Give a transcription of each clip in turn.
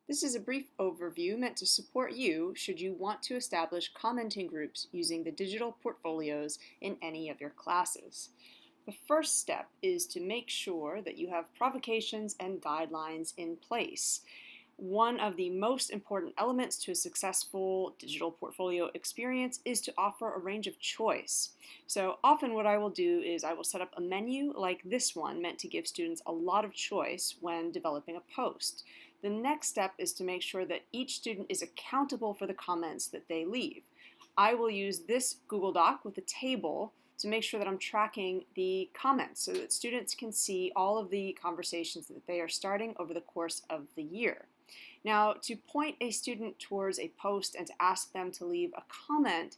This is a brief overview meant to support you should you want to establish commenting groups using the digital portfolios in any of your classes. The first step is to make sure that you have provocations and guidelines in place. One of the most important elements to a successful digital portfolio experience is to offer a range of choice. So often what I will do is I will set up a menu like this one meant to give students a lot of choice when developing a post. The next step is to make sure that each student is accountable for the comments that they leave. I will use this Google Doc with a table to make sure that I'm tracking the comments so that students can see all of the conversations that they are starting over the course of the year. Now, to point a student towards a post and to ask them to leave a comment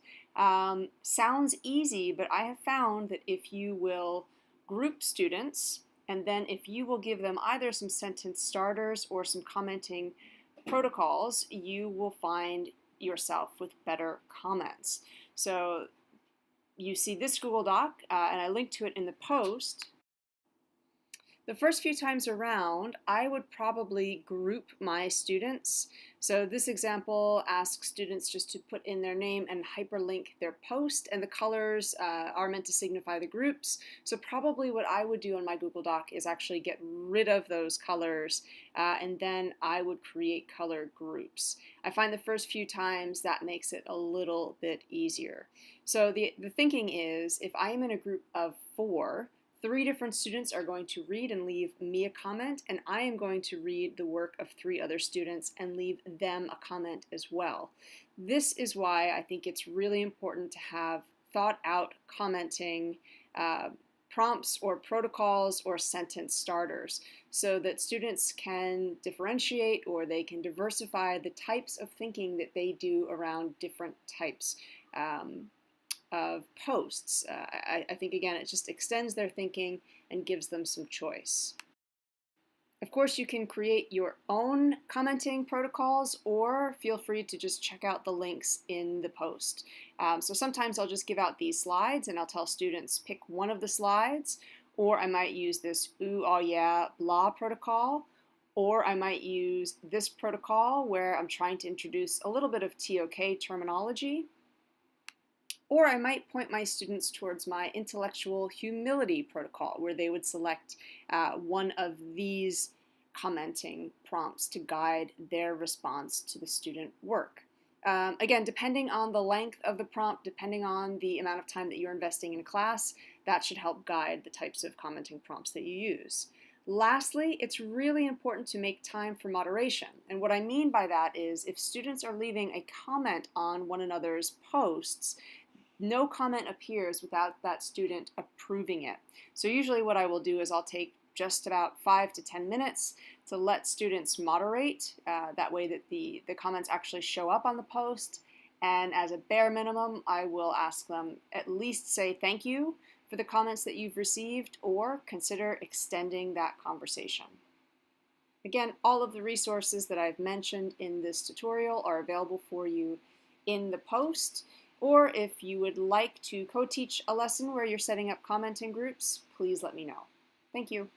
sounds easy, but I have found that if you will group students and then if you will give them either some sentence starters or some commenting protocols, you will find yourself with better comments. So you see this Google Doc, and I linked to it in the post. The first few times around, I would probably group my students. So this example asks students just to put in their name and hyperlink their post, and the colors are meant to signify the groups. So probably what I would do on my Google Doc is actually get rid of those colors, and then I would create color groups. I find the first few times that makes it a little bit easier. So the thinking is, if I am in a group of 4, 3 different students are going to read and leave me a comment, and I am going to read the work of 3 other students and leave them a comment as well. This is why I think it's really important to have thought out commenting prompts or protocols or sentence starters so that students can differentiate or they can diversify the types of thinking that they do around different types of posts. I think, again, it just extends their thinking and gives them some choice. Of course, you can create your own commenting protocols, or feel free to just check out the links in the post. So sometimes I'll just give out these slides and I'll tell students pick one of the slides, or I might use this ooh, oh yeah, blah protocol, or I might use this protocol where I'm trying to introduce a little bit of TOK terminology. Or I might point my students towards my intellectual humility protocol, where they would select one of these commenting prompts to guide their response to the student work. Again, depending on the length of the prompt, depending on the amount of time that you're investing in class, that should help guide the types of commenting prompts that you use. Lastly, it's really important to make time for moderation. And what I mean by that is if students are leaving a comment on one another's posts, no comment appears without that student approving it. So usually what I will do is I'll take just about 5 to 10 minutes to let students moderate. That way that the comments actually show up on the post. And as a bare minimum, I will ask them at least say thank you for the comments that you've received, or consider extending that conversation. Again, all of the resources that I've mentioned in this tutorial are available for you in the post. Or if you would like to co-teach a lesson where you're setting up commenting groups, please let me know. Thank you.